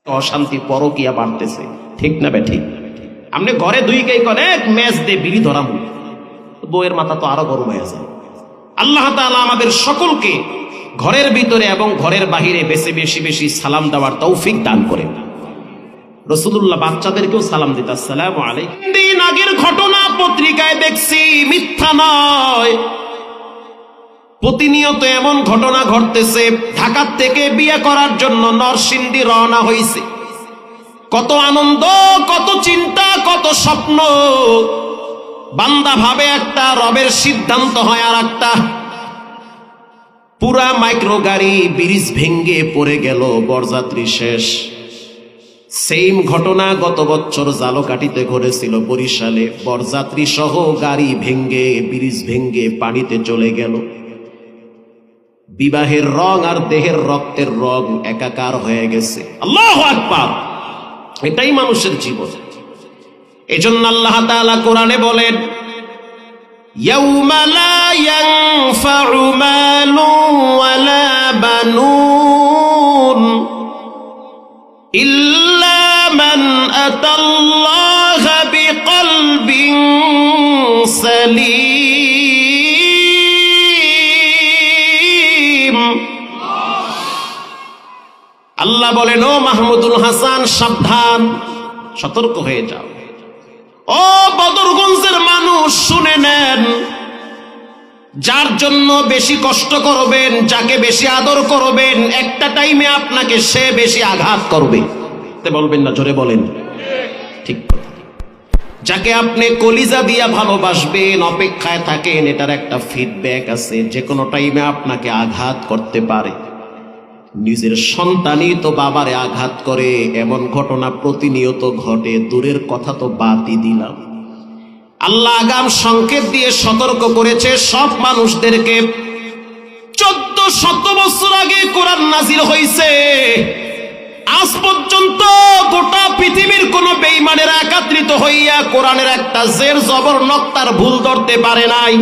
অশান্তি পরকিয়া বাড়তেছে, ঠিক না ঠিক? আপনি ঘরে দুই কে অনেক ম্যাচ দিয়ে বিড়ি ধরাম, বউয়ের মাথা তো আরো গরম হয়ে যায়। আল্লাহ তাআলা আমাদের সকলকে ঘরের ভিতরে এবং ঘরের বাহিরে বেশি বেশি সালাম দেওয়ার তৌফিক দান করেন। রাসূলুল্লাহ বাচ্চাদেরকেও সালাম দিত, আসসালামু আলাইকুম। দিন আগের ঘটনা পত্রিকায় দেখছি, মিথ্যা নয়। প্রতিনিয়ত এমন ঘটনা ঘটতেছে। ঢাকা থেকে বিয়ে করার জন্য নরসিংদী রওনা হয়েছে। কত আনন্দ, কত চিন্তা, কত স্বপ্ন। বান্দা ভাবে একটা, রবের সিদ্ধান্ত হয় আর একটা। পুরা মাইক্রো গাড়ি ব্রিজ ভেঙ্গে পড়ে গেল, বরযাত্রী শেষ। সেম ঘটনা গত বছর জালকাঠিতে ঘটেছিল, বরিশালে। বরযাত্রী সহ গাড়ি ভেঙ্গে, ব্রিজ ভেঙ্গে পানিতে চলে গেল। বিবাহের রং আর দেহের রক্তের রং একাকার হয়ে গেছে। আল্লাহু আকবার! এটাই মানুষের জীবন। এজন্য আল্লাহ তাআলা কোরআনে বলেন, ইয়াউমা লা ইয়ানফাউ মালুন ওয়ালা বানুন ইল্লা মান আতাল্লাহা বিকলবিন সালিম। আল্লাহ বলেন, ও মাহমুদুল হাসান, সাবধান, সতর্ক হয়ে যাও। ও বদরগঞ্জের মানুষ, শুনে নেন। যার জন্য বেশি কষ্ট করবেন, যাকে বেশি আদর করবেন, একটা টাইমে আপনাকে সে বেশি আঘাত করবে। বলবেন না? জোরে বলেন। ঠিক। যাকে আপনি কলিজা দিয়া ভালোবাসবেন, অপেক্ষায় থাকেন, এটার একটা ফিডব্যাক আছে, যে কোনো টাইমে আপনাকে আঘাত করতে পারে। নিজের সন্তানই তো বাবারে আঘাত করে, এমন ঘটনা প্রতিনিয়ত ঘটে। দূরের কথা তো বাদই দিলাম, আল্লাহ আগাম সংকেত দিয়ে সতর্ক করেছে সব মানুষদেরকে। 1400 বছর আগে কোরআন নাজিল হয়েছে। আজ পর্যন্ত গোটা পৃথিবীর কোন বেঈমানেরা একত্রিত হইয়া কোরআনের একটা জের জবর নক্তার ভুল ধরতে পারে নাই।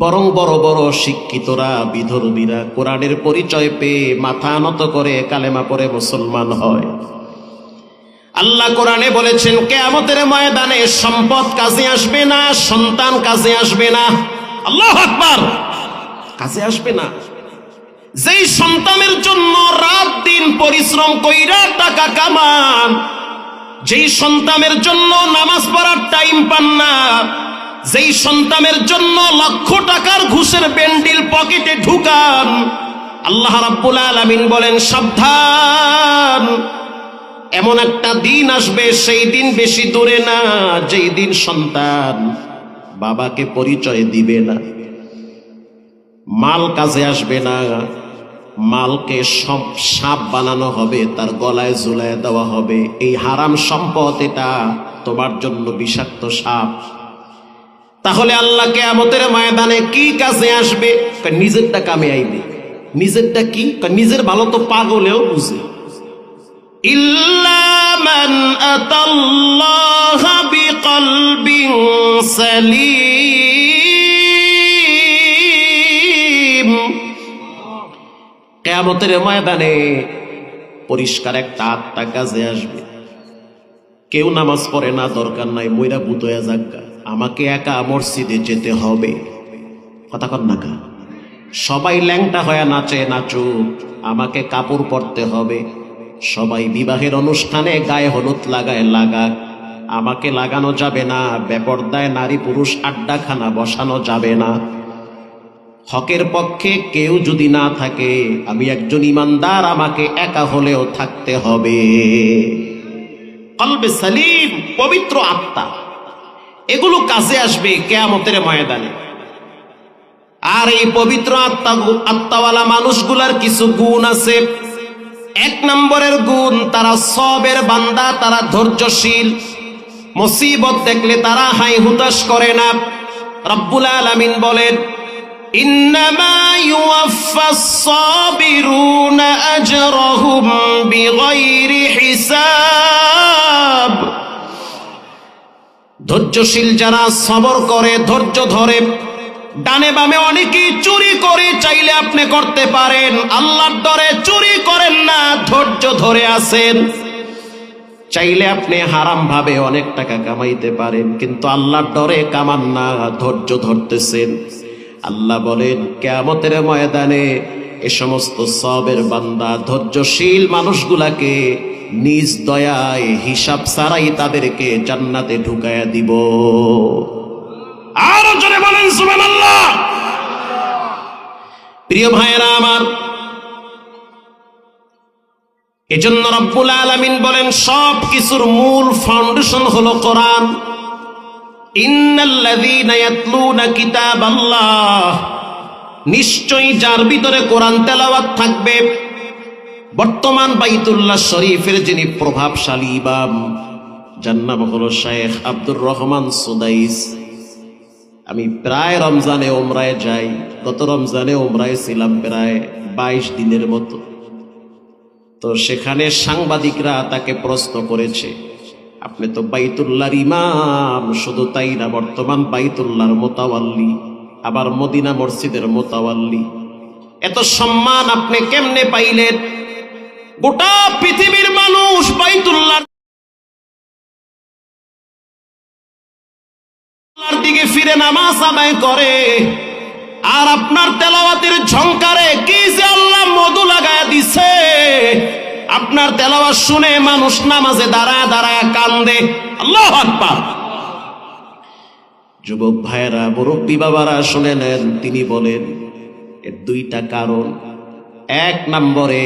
বরং বড় বড় শিক্ষিতরা, বিধর্মীরা কোরআনের পরিচয় পেয়ে মাথা নত করে কালেমা পড়ে মুসলমান হয়। আল্লাহ কোরআনে বলেছেন, কিয়ামতের ময়দানে সম্পদ কাজে আসবে না, সন্তান কাজে আসবে না। আল্লাহু আকবার! কাজে আসবে না। যেই সন্তানের জন্য রাত দিন পরিশ্রম কইরা টাকা কামান, যেই সন্তানের জন্য নামাজ পড়ার টাইম পান না, যেই সন্তানের জন্য লক্ষ টাকার ঘুষের বেন্ডিল পকেটে ঢুকান, আল্লাহ রাব্বুল আলামিন বলেন, সাবধান, এমন একটা দিন আসবে, সেই দিন বেশি দূরে না, যেই দিন সন্তান বাবাকে পরিচয় দিবে না। মাল কাজে আসবে না, মালকে সব সাপ বানানো হবে, তার গলায় ঝুলায় দেওয়া হবে। এই হারাম সম্পদ, এটা তোমার জন্য বিষাক্ত সাপ। তাহলে আল্লাহ কিয়ামতের ময়দানে কি কাজে আসবে? নিজেরটা কামে আইবে। নিজেরটা কি? নিজের ভালো তো পাগলেও বুঝে। ইল্লা মান আতাল্লাহা বিকলবিন সালিম। কিয়ামতের ময়দানে পরিষ্কার একটা আত্মা কাজে আসবে। কেউ নামাজ পড়ে না, দরকার নাই, মইরা ভূত হয়ে যাক, আমাকে একা মসজিদে যেতে হবে। কথা কন না কা? সবাই ল্যাংটা হয়ে নাচে, নাচুক, আমাকে কাপড় পরতে হবে। সবাই বিবাহের অনুষ্ঠানে গায়ে হলুদ লাগায়, লাগাক, আমাকে লাগানো যাবে না। বেপরদায় নারী পুরুষ আড্ডাখানা বসানো যাবে না। হকের পক্ষে কেউ যদি না থাকে, আমি একজন ইমানদার, আমাকে একা হলেও থাকতে হবে। কলবে সালিম, পবিত্র আত্মা, এগুলো কাজে আসবে কিয়ামতের ময়দানে। আর এই পবিত্র আত্মাওয়ালা মানুষগুলার কিছু গুণ আছে। 1 নম্বরের গুণ, তারা সবের বান্দা, তারা ধৈর্যশীল। মুসিবত দেখলে তারা হাই হুতাশ করে না। রব্বুল আলামিন বলেন, ইন্নামা ইউওয়াফাস সাবিরুনা আজরাহুম বিগাইরি হিসাব। ধৈর্যশীল যারা সবর করে, ধৈর্য ধরে, ডানে বামে অনেকেই চুরি করে, চাইলে আপনি করতে পারেন, আল্লাহর ডরে চুরি করেন না, ধৈর্য ধরে আছেন। চাইলে আপনি হারাম ভাবে অনেক টাকা কামাইতে পারেন, কিন্তু আল্লাহর ডরে কামান না, ধৈর্য ধরতেছেন। আল্লাহ বলেন কিয়ামতের ময়দানে এ সমস্ত সবের বান্দা ধৈর্যশীল মানুষগুলাকে নিজ দয়ায় হিসাব ছাড়াই তাদেরকে জান্নাতে ঢুকায়া দিব। আরো জোরে বলেন সুবহানাল্লাহ। প্রিয় ভাইয়েরা আমার, এজন্য রব্বুল আলামিন বলেন সব কিছুর মূল ফাউন্ডেশন হলো কোরআন। ইন্নাল্লাযীনা ইয়াতলুনা কিতাবাল্লাহ, নিশ্চয়ই যার ভিতরে কোরআন তেলাওয়াত থাকবে। বর্তমান বাইতুল্লাহ শরীফের যিনি প্রভাবশালী ইমাম, যার নাম হলো শেখ আব্দুর রহমান সুদাইস। আমি প্রায় রমজানে ওমরায় যাই, গত রমজানে ওমরায় ছিলাম প্রায় 22 দিনের মতো। তো সেখানে সাংবাদিকরা তাকে প্রশ্ন করেছে, আপনি তো বাইতুল্লাহর ইমাম, শুধু তাই না বর্তমান বাইতুল্লাহর মোতাওয়াল্লি, আবার মদিনা মসজিদের মোতাওয়াল্লি, এত সম্মান আপনি কেমনে পাইলেন? গোটা পৃথিবীর মানুষ বাইতুল্লাহর দিকে ফিরে নামাজ আদায় করে, আর আপনার তেলাওয়াতের ঝংকারে কি যে আল্লাহ মধু লাগায় দিছে, আপনার তেলাওয়াত শুনে মানুষ নামাজে দাঁড়ায় দাঁড়ায় কান্দে। আল্লাহু আকবার। যুবক ভাইয়েরা, মুরব্বী বাবারা শুনে নেন, তিনি বলেন এর 2টা কারণ। 1 নম্বরে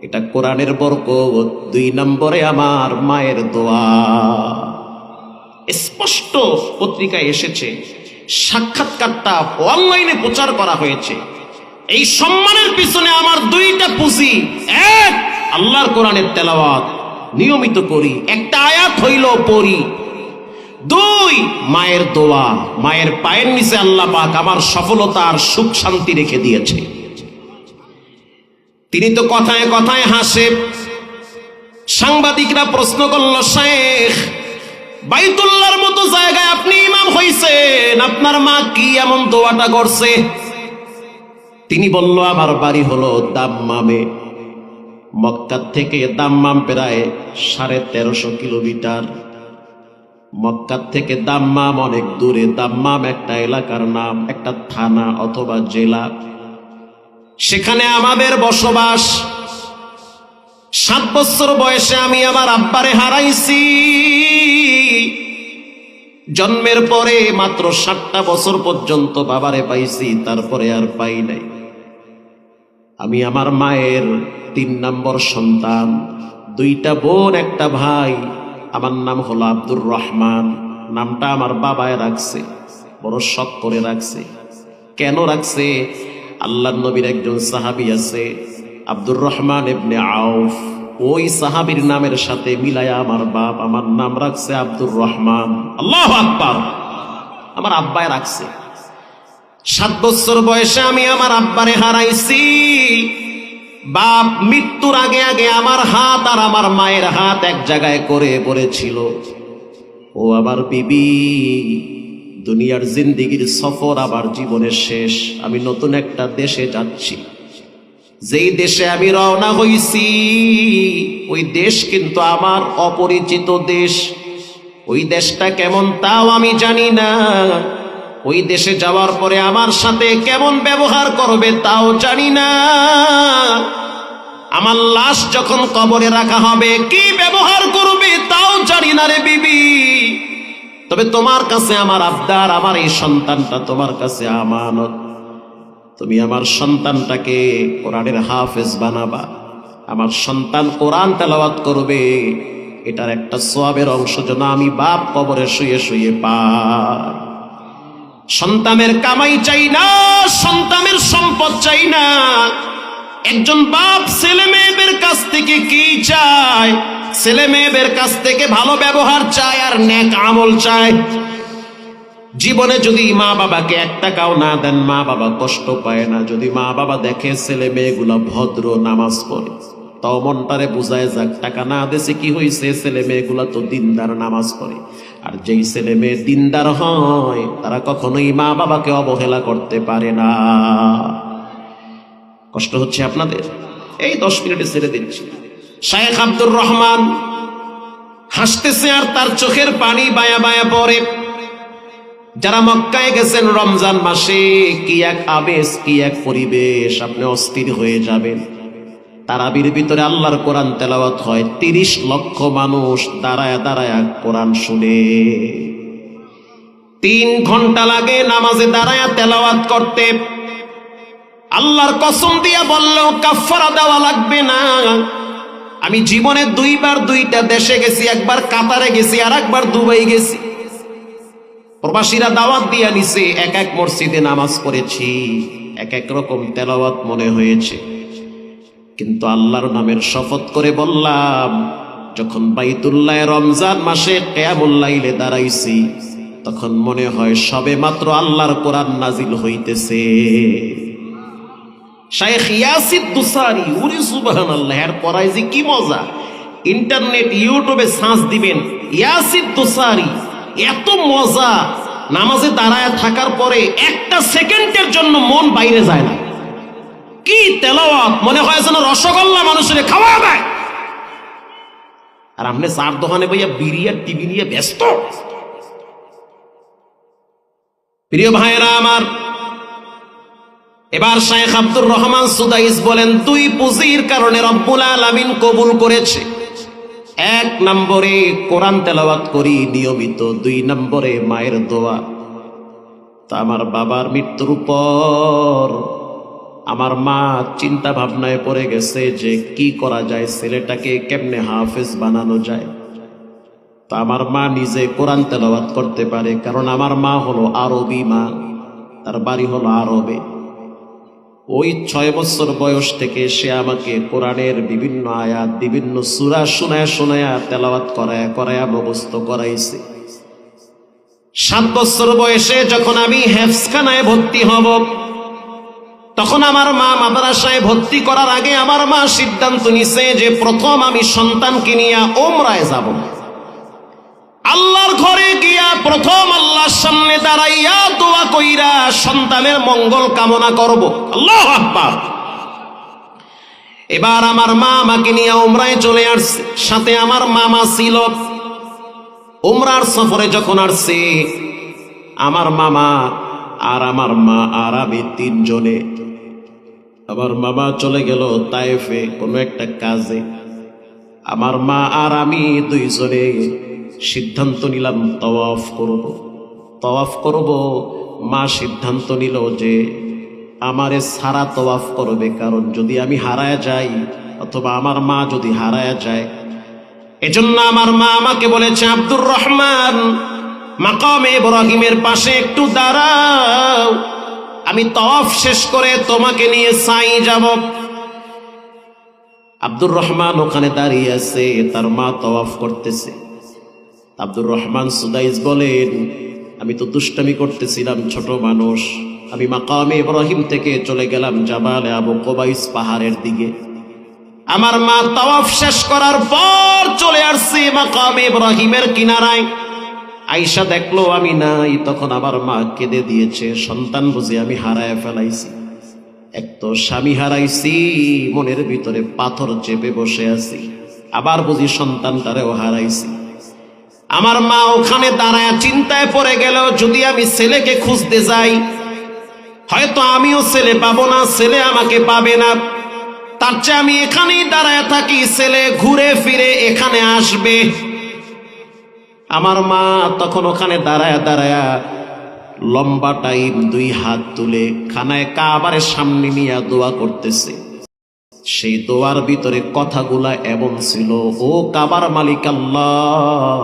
এটা কোরআনের বরকত, 2 নম্বরে আমার মায়ের দোয়া। স্পষ্ট পত্রিকায় এসেছে, সাক্ষাৎকারটা অনলাইনে প্রচার করা হয়েছে। এই সম্মানের পিছনে আমার 2টা পুঁজি। 1, আল্লাহর কোরআনের তেলাওয়াত নিয়মিত করি, একটা আয়াত হইল পড়ি। 2, মায়ের দোয়া। মায়ের পায়ের নিচে আল্লাহ পাক আমার সফলতার সুখ শান্তি রেখে দিয়েছে। তিনি তো কথায় কথায় হাসে। সাংবাদিকরা প্রশ্ন করল, শেখ, বাইতুল্লাহর মতো জায়গায় আপনি ইমাম হইছেন, আপনার মা কি এমন দোয়াটা করছে? তিনি বলল, আমার বাড়ি হলো দাম্মামে। মক্কা থেকে দাম্মাম প্রায় 1350 কিলোমিটার। মক্কা থেকে দাম্মাম অনেক দূরে। দাম্মাম একটা এলাকার নাম, একটা থানা অথবা জেলা। সেখানে আমাদের বসবাস। 7 বছর বয়সে আমি আমার আব্বারে হারাইছি। জন্মের পরে মাত্র 7টা বছর পর্যন্ত বাবারে পাইছি, তারপরে আর পাই নাই। আমি আমার মায়ের 3 নম্বর সন্তান। 2টা বোন, একটা ভাই। আমার নাম হলো আব্দুর রহমান। নামটা আমার বাবায় রাখছে, বড় শখ করে রাখছে। কেন রাখছে? আল্লাহর নবীর একজন সাহাবী আছে আব্দুর রহমান ইবনে আউফ, ওই সাহাবীর নামের সাথে মিলায়া আমার বাপ আমার নাম রাখছে আব্দুর রহমান। আল্লাহু আকবার। আমার আব্বায় রাখছে। 7 বছর বয়সে আমি আমার আব্বারে হারাইছি। বাপ মৃত্যুর আগে আগে আমার হাত আর আমার মায়ের হাত এক জায়গায় করে পড়েছিল। ও আমার বিবি, দুনিয়ার জিন্দিগির সফর আবার জীবনের শেষ। আমি নতুন একটা দেশে যাচ্ছি। যেই দেশে আমি রওনা হইছি, ওই দেশ কিন্তু আমার অপরিচিত দেশ। ওই দেশটা কেমন তাও আমি জানি না। ওই দেশে যাওয়ার পরে আমার সাথে কেমন ব্যবহার করবে তাও জানি না। আমার লাশ যখন কবরে রাখা হবে কি ব্যবহার করবে তাও জানি না রে বিবি। তবে তোমার কাছে আমার আবদার, আমার এই সন্তানটা তোমার কাছে আমানত। তুমি আমার সন্তানটাকে কোরআনের হাফেজ বানাবা। আমার সন্তান কোরআন তেলাওয়াত করবে, এটার একটা সওয়াবের অংশ যেন আমি বাপ কবরে শুয়ে শুয়ে পাই। সন্তানের কামাই চাই না, সন্তানের সম্পদ চাই না। একজন বাপ ছেলে মেয়েদের কাছ থেকে কি চায়? ছেলে মেয়েদের কাছ থেকে ভালো ব্যবহার চায় আর নেক আমল চায়। জীবনে যদি মা বাবাকে 1 টাকাও না দেন, মা বাবা কষ্ট পায় না। যদি মা বাবা দেখে ছেলে মেয়েগুলো ভদ্র, নামাজ পড়ে, তাও মনটারে বুঝায় যাক, টাকা না দেশে কি হয়েছে, ছেলে মেয়েগুলা তো দিনদার, নামাজ পড়ে। আর যেই ছেলে মেয়ে দিনদার হয় তারা কখনোই মা বাবাকে অবহেলা করতে পারে না। কষ্ট হচ্ছে আপনাদের? এই 10 মিনিটে ছেড়ে দিচ্ছি। শায়েখ আব্দুর রহমান হাসতেছে আর তার চোখের পানি বায়া বায়া পড়ে। যারা মক্কায় গেছেন রমজান মাসে, কি এক আবেশ, কি এক পরিবেশ, আপনি অস্থির হয়ে যাবেন। তারাবির ভিতরে আল্লাহর কোরআন তেলাওয়াত হয়, 30 লক্ষ মানুষ দাঁড়ায় দাঁড়ায় কোরআন শুনে। 3 ঘন্টা লাগে নামাজে দাঁড়ায় তেলাওয়াত করতে। আল্লাহর কসম দিয়া বললেও কাফারা দেওয়া লাগবে না। আমি জীবনে 2 বার 2টা দেশে গেছি, একবার কাতারে গেছি আর একবার দুবাই গেছি। প্রবাসীরা দাওয়াত দিয়া নিছে, এক এক মসজিদে নামাজ পড়েছি, এক এক রকম তেলাওয়াত মনে হয়েছে। কিন্তু আল্লাহর নামের শপথ করে বললাম, যখন বাইতুল্লাহ রমজান মাসে কিয়ামুল লাইলে দাঁড়াইছি, তখন মনে হয় সবে মাত্র আল্লাহর কোরআন নাজিল হইতেছে। শায়েখ ইয়াসির দুসারি, উরি সুবহানাল্লাহ, এর পড়ায় যে কি মজা। ইন্টারনেট ইউটিউবে সার্চ দিবেন ইয়াসির দুসারি, এত মজা। নামাজে দাঁড়ায় থাকার পরে একটা সেকেন্ডের জন্য মন বাইরে যায় না। কি তেলাওয়াত, মনে হয় যেন রসগোল্লা মানুষের খাওয়া দেয়। আর আপনি 4 দোকানে ভাইয়া বিড়ি আর টিভি নিয়ে ব্যস্ত। প্রিয় ভাইয়েরা আমার, এবার শায়েখ আব্দুর রহমান সুদাইস বলেন, 2 পুঁজির কারণে রব্বুল আলামিন কবুল করেছে। 1 নম্বরে কোরআন তেলাওয়াত করি নিয়মিত, 2 নম্বরে মায়ের দোয়া। তা আমার বাবার মৃত্যুর পর আমার মা চিন্তা ভাবনায় পড়ে গেছে যে কি করা যায়, ছেলেটাকে কেমনে হাফেজ বানানো যায়। তা আমার মা নিজে কোরআন তেলাওয়াত করতে পারে, কারণ আমার মা হলো আরবি মা, তার বাড়ি হলো আরবে। ওই 6 বছর বয়স থেকে সে আমাকে কোরআনের বিভিন্ন আয়াত, বিভিন্ন সূরা শোনায়া শোনায়া তেলাওয়াত করায়া মুখস্থ করাইছে। 7 বছর বয়সে যখন আমি হেফজখানায় ভর্তি হব, তখন আমার মা মাদ্রাসায় ভর্তি করার আগে আমার মা সিদ্ধান্ত নিছে যে প্রথম আমি সন্তানকে নিয়ে ওমরায় যাব। আল্লাহর ঘরে গিয়া প্রথম আল্লাহর সামনে দাঁড়াইয়া দোয়া কইরা সন্তানের মঙ্গল কামনা করব। আল্লাহু আকবার। এবার আমার মা আমাকে নিয়ে ওমরায় চলে আসছে, সাথে আমার মামা ছিল। ওমরার সফরে যখন আসছে, আমার মামা আর আমার মা আর আমি 3 জনে, আমার মামা চলে গেল তায়েফে কোনো একটা কাজে। আমার মা আর আমি 2 জনে সিদ্ধান্ত নিলাম তওয়াফ করব। মা সিদ্ধান্ত নিল যে আমারে সারা তওয়াফ করবে, কারণ যদি আমি হারায় যাই অথবা আমার মা যদি হারায় যায়। এজন্য আমার মা আমাকে বলেছে, আব্দুর রহমান, মাকামে ইব্রাহিমের পাশে একটু দাঁড়াও, আমি তওয়াফ শেষ করে তোমাকে নিয়ে সাই যাব। আব্দুর রহমান ওখানে দাঁড়িয়ে আছে, তার মা তওয়াফ করতেছে। আব্দুর রহমান সুদাইস বলেন, আমি তো দুষ্টামি করতেছিলাম, ছোট মানুষ। আমি মাকামে ইব্রাহিম থেকে চলে গেলাম জাবালে আবু কুবাইস পাহাড়ের দিকে। আমার মা তাওয়াফ শেষ করার পর চলে আসছে মাকামে ইব্রাহিমের কিনারায়। আয়েশা দেখলো আমি নাই, তখন আমার মা কেঁদে দিয়েছে, সন্তান বুঝি আমি হারায় ফেলাইছি। এক তো স্বামী হারাইছি, মনের ভিতরে পাথর চেপে বসে আছি, আবার বুঝি সন্তানটারেও হারাইছি। আমার মা ওখানে দাঁড়ায় চিন্তায় পড়ে গেল, যদি আমি ছেলেকে খুঁজতে যাই হয়তো আমিও ছেলে পাবো না, ছেলে আমাকে পাবে না। তার চেয়ে আমি এখানেই দাঁড়ায় থাকি, ছেলে ঘুরে ফিরে এখানে আসবে। আমার মা তখন ওখানে দাঁড়ায় দাঁড়ায় লম্বা টাইম 2 হাত তুলে খানায় কাবারের সামনে নিয়ে দোয়া করতেছে। সেই দোয়ার ভিতরে কথাগুলা এমন ছিল, ও কাবার মালিক আল্লাহ,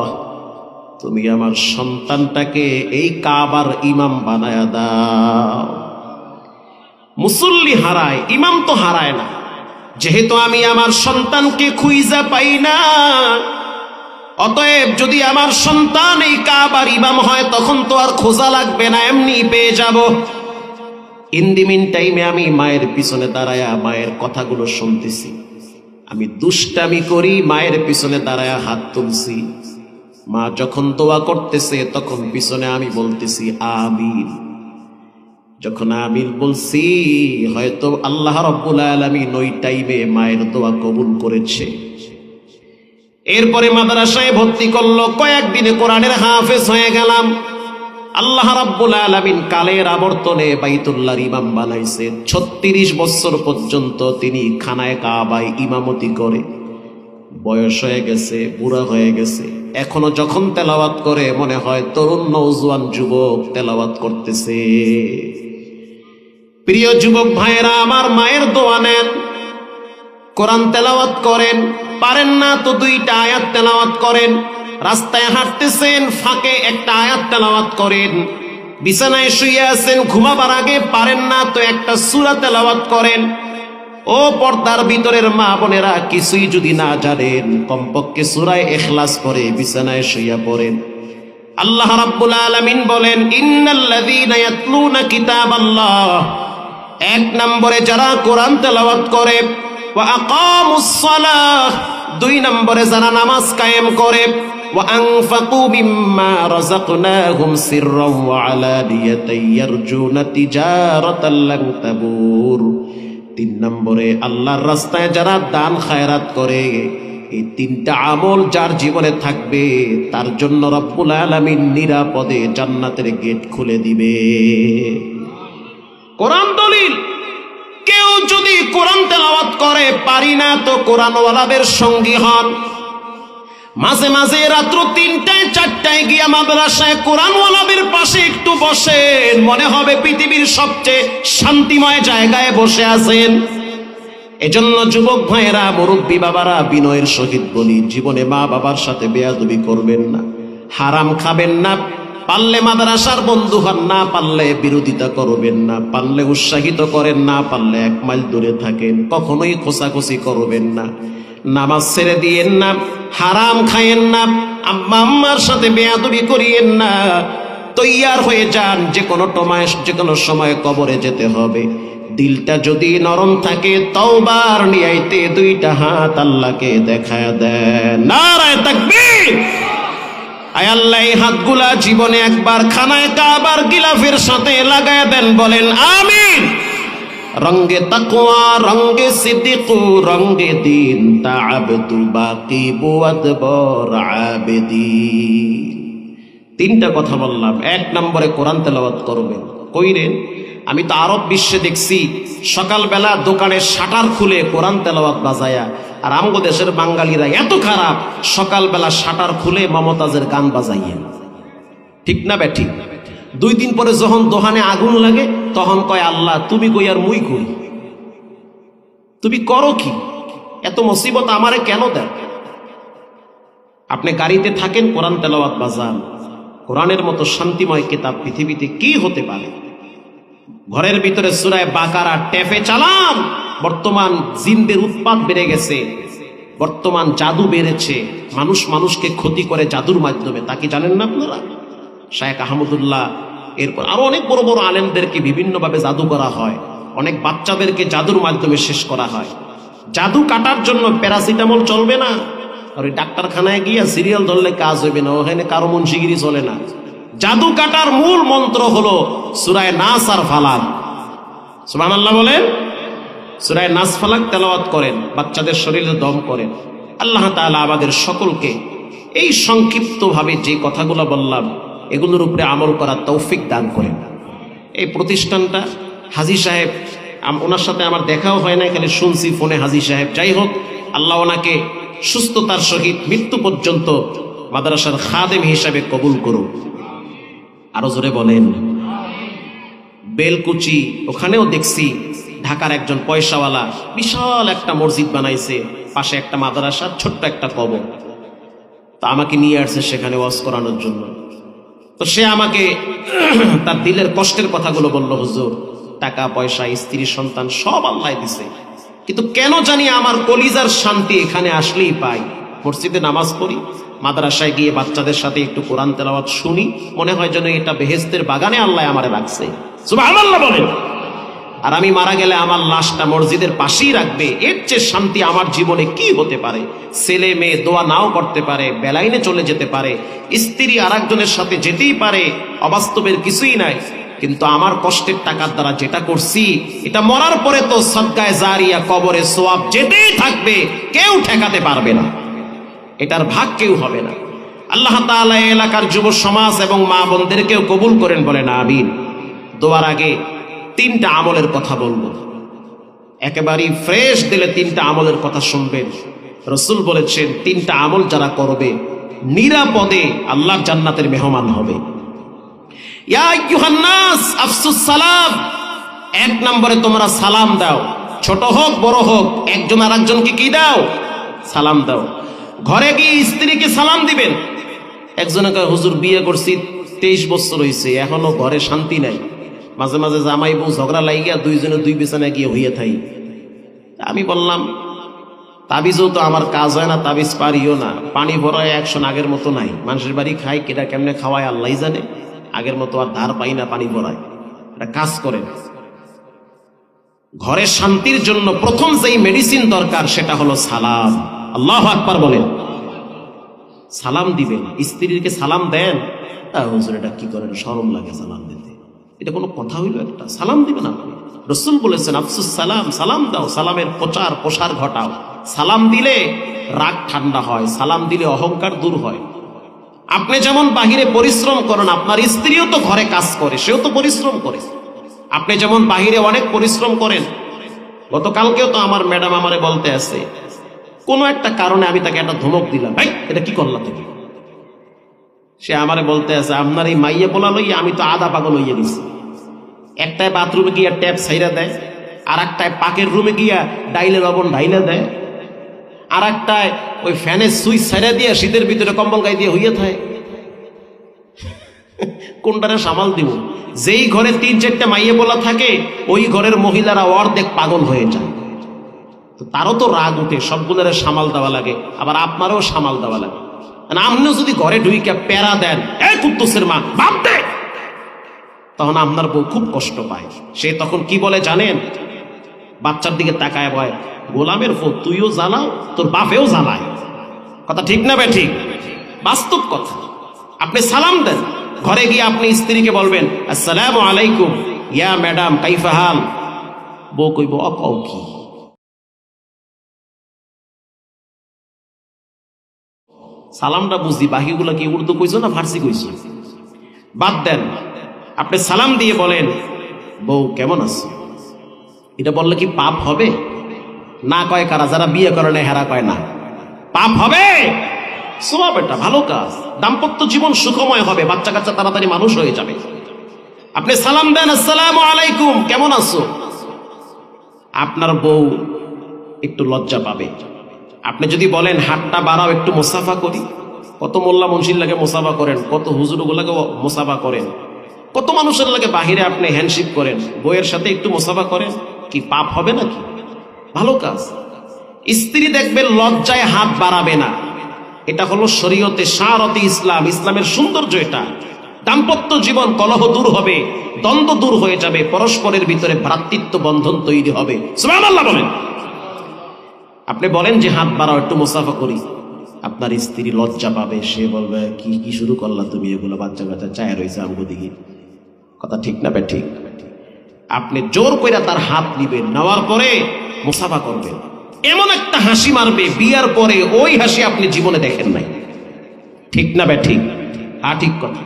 তুমি আমার সন্তানটাকে এই কাবার ইমাম বানায়া দাও। মুসল্লি হারায়, ইমাম তো হারায় না। যেহেতু আমি আমার সন্তানকে খুঁজে পাই না, অতএব যদি আমার সন্তান এই কাবার ইমাম হয় তখন তো আর খোঁজা লাগবে না, এমনি পেয়ে যাব। ইন দি মিন টাইমে আমি মায়ের পিছনে দাঁড়ায়া মায়ের কথাগুলো শুনতেছি। আমি দুষ্টামি করি, মায়ের পিছনে দাঁড়ায়া হাত তুলছি। মা যখন দোয়া করতেছে তখন পিছনে আমি বলতেছি আমিন। যখন আমিন বলছি হয়তো আল্লাহ রাব্বুল আলামিন ওই টাইমে মায়ের দোয়া কবুল করেছে। এরপরে মাদ্রাসায় ভর্তি করলো, কয়েকদিনে কোরআনের হাফেজ হয়ে গেলাম। আল্লাহ রাব্বুল আলামিন কালের আবর্তনে বাইতুল্লাহর ইমাম বানাইছে। 36 বছর পর্যন্ত তিনি খানায় কাবায় ইমামতি করে। বয়স হয়ে গেছে, বুড়া হয়ে গেছে, এখনো যখন তেলাওয়াত করে মনে হয় তরুণ নওজোয়ান যুবক তেলাওয়াত করতেছে। প্রিয় যুবক ভাইয়েরা, আমার মায়ের দোয়া নেন, কোরআন তেলাওয়াত করেন, পারেন না তো 2টা আয়াত তেলাওয়াত করেন। রাস্তায় হাঁটতেছেন, ফাঁকে একটা আয়াত তেলাওয়াত করেন। বিছানায় শুয়ে আছেন, ঘুমাবার আগে পারেন না তো একটা সূরা তেলাওয়াত করেন। ও পর্দার ভিতরের মা বোনেরা, কিছুই যদি না জানেন কমপক্ষে সূরা ইখলাস পড়ে বিছানায় শুয়ে পড়েন। আল্লাহ রাব্বুল আলামিন বলেন, ইন্নাল্লাযীনা ইয়াতলুনা কিতাবাল্লাহ, 1 নম্বরে যারা কোরআন তেলাওয়াত করে, ওয়া আকামুস সালাহ, 2 নম্বরে যারা নামাজ কায়েম করে, ওয়া আনফাকু মিম্মা রাযাকনাহুম সিররাও ওয়া আলানিয়াতান ইয়ারজুনা তিজারাতাল লান তাবুর, 3 নম্বরে আল্লাহর রাস্তায় যারা দান খায়রাত করে। এই 3টা আমল যার জীবনে থাকবে তার জন্য রব্বুল আলামিন নিরাপদে জান্নাতের গেট খুলে দিবে। কোরআন দলিল। কেউ যদি কোরআন তেলাওয়াত করে, পারি না তো কোরআনওয়ালাদের সঙ্গী হন। মাঝে মাঝে রাত্র 3টায় 4টায় গিয়া মাদ্রাসায় কোরআনওয়ালাদের পাশে একটু বসেন, মনে হবে পৃথিবীর সবচেয়ে শান্তিময় জায়গায় বসে আছেন। এজন্য যুবক ভাইয়েরা, মুরব্বী বাবারা, বিনয়ের সহিত বলি, জীবনে মা বাবার সাথে বেয়াদবি করবেন না, হারাম খাবেন না। পারলে মাদ্রাসার বন্ধু হন, না পারলে বিরোধিতা করবেন না, পারলে উৎসাহিত করেন, না পারলে 1 মাইল দূরে থাকেন। কখনোই খোসাখুসি করবেন না, নামাজ ছেড়ে দিয়েন না, হারাম খায়েন না, আম্মা আম্মার সাথে বেয়াদবি করিয়েন না। তৈয়ার হয়ে যান, যে কোনো সময় কবরে যেতে হবে। দিলটা যদি নরম থাকে, তওবার নিয়াইতে 2টা হাত আল্লাহকে দেখায় দেন। নারায়ে তাকবীর। আয় আল্লাহ, এই হাতগুলা জীবনে একবার খানায় কাবার গিলাফের সাথে লাগায় দেন, বলেন আমিন। রঙ্গে তাকওয়া, রঙ্গে সিদ্দিক, রঙ্গে দিন, তাআবদু বাকি বুয়াদবর আবেদিন। 3টা কথা বললাম। 1 নম্বরে কোরআন তেলাওয়াত করবেন, কইরেন। আমি তো আরব বিশ্বে দেখছি, সকালবেলা দোকানের শাটার খুলে কোরআন তেলাওয়াত বাজায়া। আর আমগো দেশের বাঙালিরা এত খারাপ, সকালবেলা শাটার খুলে মমতাজের গান বাজাইয়া। ঠিক না বেঠিক? 2 দিন পরে যখন দোকানে আগুন লাগে, তখন কয় আল্লাহ তুমি কই আর মুই কই, তুমি করো কি? এত মুসিবত আমারে কেন দেন? আপনি গাড়িতে থাকেন, কোরআন তেলাওয়াত বাজান। কোরআনের মতো শান্তিময় কিতাব পৃথিবীতে কি হতে পারে? ঘরের ভিতরে সূরা বাকারা টেপে চালান। বর্তমান জিনদের উৎপাত বেড়ে গেছে, বর্তমান জাদু বেড়েছে, মানুষ মানুষকে ক্ষতি করে জাদুর মাধ্যমে। তা কি জানেন না আপনারা? শায়েখ আহমদুল্লাহ, এরপর আরো অনেক বড় বড় আলেমদেরকে বিভিন্নভাবে জাদু করা হয়, অনেক বাচ্চাদেরকে জাদুর মাধ্যমে শেষ করা হয়। জাদু কাটার জন্য প্যারাসিটামল চলবে না, আর ওই ডাক্তারখানায় গিয়া সিরিয়াল ধরলে কাজ হইবে না, ওখানে কারো মুন্সিগিরি চলে না। জাদু কাটার মূল মন্ত্র হলো সূরা নাস আর ফালাক। সুবহানাল্লাহ বলেন। সূরা নাস ফালাক তেলাওয়াত করেন, বাচ্চাদের শরীরে দম করেন। আল্লাহ তাআলা আমাদের সকলকে এই সংক্ষিপ্তভাবে যে কথাগুলো বললাম এগুলোর উপরে আমল করার তৌফিক দান করেন। এই প্রতিষ্ঠানটা হাজী সাহেব, ওনার সাথে আমার দেখাও হয় না, খালি শুনছি ফোনে হাজী সাহেব। যাই হোক, আল্লাহ ওনাকে সুস্থতার সহিত মৃত্যু পর্যন্ত মাদ্রাসার খাদেম হিসাবে কবুল করুন। আরো জোরে বলেন। বেলকুচি, ওখানেও দেখছি ঢাকার একজন পয়সাওয়ালা বিশাল একটা মসজিদ বানাইছে, পাশে একটা মাদ্রাসা, ছোট্ট একটা কবর। তা আমাকে নিয়ে আসছে সেখানে ওয়াজ করানোর জন্য। তো সে আমাকে তার দিলের কষ্টের কথাগুলো বলল, হুজুর টাকা পয়সা, স্ত্রী সন্তান সব আল্লাহ দিছে, কিন্তু কেন জানি আমার কলিজার শান্তি এখানে আসলেই পাই। মসজিদে নামাজ পড়ি, মাদ্রাসায় গিয়ে বাচ্চাদের সাথে একটু কোরআন তেলাওয়াত শুনি, মনে হয় যেন এটা বেহেশতের বাগানে আল্লাহ আমারে রাখছে। সুবহানাল্লাহ বলেন। আর আমি মারা গেলে আমার লাশটা মসজিদের পাশেই রাখবে, এর চেয়ে শান্তি আমার জীবনে কি হতে পারে? ছেলে মেয়ে দোয়া নাও করতে পারে, বেলাইনে চলে যেতে পারে, স্ত্রী আরেকজনের সাথে যেতেই পারে, অবাস্তবের কিছুই নাই, কিন্তু আমার কষ্টের টাকার দ্বারা যেটা করছি এটা মরার পরে তো সদকায়ে জারিয়া, কবরে সওয়াব যেতেই থাকবে, কেউ ঠেকাতে পারবে না, এটার ভাগ কেউ হবে না। আল্লাহ তাআলা এলাকার যুব সমাজ এবং মা বোনদেরকেও কবুল করেন, বলেন আমিন। দোয়ার আগে 3টা আমলের কথা বলবো, একেবারেই ফ্রেশ দিলে 3টা আমলের কথা শুনবেন। রাসূল বলেছেন 3টা আমল যারা করবে নিরাপদে আল্লাহর জান্নাতের মেহমান হবে। ইয়া আইয়ুহান নাস আফসুস সালাম, 1 নম্বরে তোমরা সালাম দাও, ছোট হোক বড় হোক, একজন আরেকজনকে কি দাও? সালাম দাও। ঘরে গিয়ে স্ত্রীকে সালাম দিবেন। একজনকে হুজুর বিয়ে করছি 23 বছর হয়েছে, এখনো ঘরে শান্তি নাই, মাঝে মাঝে জামাই বউ ঝগড়া লাগিয়া দুইজনে দুই বিছানায় গিয়ে হইয়া থাই। আমি বললাম তাবিজও তো আমার কাজ হয় না, তাবিজ পারিও না, পানি ভরায় অ্যাকশন আগের মতো নাই, মানুষের বাড়ি খাই, কেটা কেমনে খাওয়ায় আল্লাহই জানে, আগের মতো আর ধার পাই না পানি ভরায়, এটা কাজ করে। ঘরে শান্তির জন্য প্রথম যেই মেডিসিন দরকার সেটা হলো সালাম। আল্লাহু আকবার বলেন। সালাম দিবেন, স্ত্রীকে সালাম দেন। হুজুর এটা কি করেন, শরম লাগে সালাম দিতে, এটা কোনো কথা হইল? একটা সালাম দিবেন আপনি। রাসূল বলেছেন আফসুস সালাম, সালাম দাও, সালামের প্রচার প্রসার ঘটাও। সালাম দিলে রাগ ঠান্ডা হয়, সালাম দিলে অহংকার দূর হয়। আপনি যেমন বাহিরে পরিশ্রম করেন, আপনার স্ত্রীও তো ঘরে কাজ করে, সেও তো পরিশ্রম করে। আপনি যেমন বাহিরে অনেক পরিশ্রম করেন, গতকালকেও তো আমার ম্যাডাম আমারে বলতে আছে, কোনো একটা কারণে আমি তাকে একটা ধমক দিলাম, ভাই এটা কি করলা তুমি? সে আমারে বলতে আছে, আপনার এই মাইয়া বলা লইয়া আমি তো আধা পাগল হইয়া গেছি। একটায় বাথরুমে গিয়া ট্যাপ ছাইরা দেয়, আর একটায় পাকের রুমে গিয়া ডাইলে লবণ ঢাইলা দেয়, আর একটায় ওই ফ্যানের সুইচ ছাইরা দিয়ে শীতের ভিতরে কম্বল গায়ে দিয়ে হইয়া থাকে। কোনটারে সামাল দিব? যেই ঘরে 3-4টা মাইয়া বলা থাকে ওই ঘরের মহিলারা অর্ধেক পাগল হয়ে যায়। তো তারও তো রাগ উঠে, সবগুলোরে সামাল দেওয়া লাগে, আবার আপনারও সামাল দেওয়া লাগে। আপনিও যদি ঘরে ঢুইকে প্যারা দেন, এই কুদ্দুসের মা বাপ দে, তখন আপনার বউ খুব কষ্ট পায়। সে তখন কি বলে জানেন? বাচ্চার দিকে তাকায় বয়, গোলামের বউ তুইও জ্বালাও, তোর বাপেও জ্বালায়। কথা ঠিক না বে ঠিক? বাস্তব কথা। আপনি সালাম দেন, ঘরে গিয়ে আপনি স্ত্রীকে বলবেন আসসালামু আলাইকুম ইয়া ম্যাডাম কাইফা হাল। বউ কইব অকও কি? সালামটা বুঝি, বাকিগুলো কি উর্দু কইছো না ফার্সি কইছো? বাদ দেন, আপনি সালাম দিয়ে বলেন বউ কেমন আছো। এটা বললে কি পাপ হবে? না কয় কারা? যারা বিয়ে করে না হেরা কয় না। পাপ হবে? সওয়াব, এটা ভালো কাজ, দাম্পত্য জীবন সুখময় হবে, বাচ্চা কাচ্চা তাড়াতাড়ি মানুষ হয়ে যাবে। আপনি সালাম দেন আসসালামু আলাইকুম কেমন আছো। আপনার বউ একটু লজ্জা পাবে। আপনি যদি বলেন হাতটা বাড়াও একটু মুসাফা করি, কত মোল্লা মুন্সির লাগে মুসাফা করেন, কত হুজুরগুলাকে মুসাফা করেন, কত মানুষের লাগে বাহিরে আপনি হ্যান্ডশেক করেন, বইয়ের সাথে একটু মুসাফা করেন, কি পাপ হবে নাকি? ভালো কাজ। স্ত্রী দেখবেন লজ্জায় হাত বাড়াবে না, এটা হলো শরীয়তে শারতে ইসলাম, ইসলামের সৌন্দর্য এটা। দাম্পত্য জীবন কলহ দূর হবে, দ্বন্দ্ব দূর হয়ে যাবে, পরস্পরের ভিতরে ভ্রাতৃত্ব বন্ধন তৈরি হবে। সুবহানাল্লাহ বলেন। আপনি বলেন যে হাত বাড়াও একটু মুসাফা করি, আপনার স্ত্রী লজ্জা পাবে, সে বলবে কি কি শুরু করলা তুমি, এগুলো বাচ্চা কাচ্চা চায় রয়েছে আমগো দিকে। কথা ঠিক না বে ঠিক? আপনি জোর কইরা তার হাত নিবেন, নেওয়ার পরে মুসাফা করবেন, এমন একটা হাসি মারবে বিয়ার পরে ওই হাসি আপনি জীবনে দেখেন নাই। ঠিক না বে ঠিক? হ্যাঁ ঠিক কথা।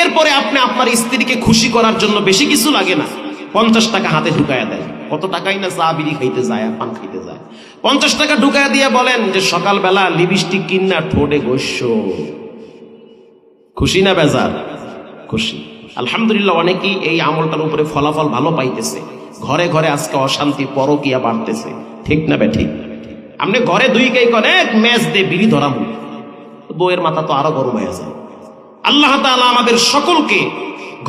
এরপরে আপনি আপনার স্ত্রীকে খুশি করার জন্য বেশি কিছু লাগে না, 50 টাকা হাতে ঢুকায়া দেয়, কত টাকাই না চা বিড়ি খাইতে যায়, পান খাইতে যায়, 50 টাকা ঢুকায়া দিয়ে বলেন যে সকালবেলা লিপস্টিক কিনা ঠোঁটে ঘষছ। খুশি না বেজার? খুশি। আলহামদুলিল্লাহ, অনেকেই এই আমলটার উপরে ফলাফল ভালো পাইতেছে। ঘরে ঘরে আজকে অশান্তি পরকিয়া বাড়তেছে। ঠিক না বে ঠিক? আপনি ঘরে দুই কে অনেক ম্যাচ দিয়ে বিড়ি ধরাবো, বউয়ের মাথা তো আরো গরম হয়ে যায়। আল্লাহ তাআলা আমাদের সকলকে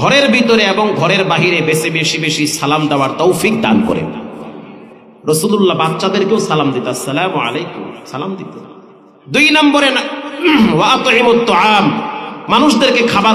ঘরের ভিতরে এবং ঘরের বাহিরে বেশি বেশি বেশি সালাম দেওয়ার তৌফিক দান করেন। রাসূলুল্লাহ বাচ্চাদেরকেও সালাম দিত, আসসালামু আলাইকুম সালাম দিত। 2 নম্বরে ওয়া আতইমুত তুআম, মানুষদেরকে খাবার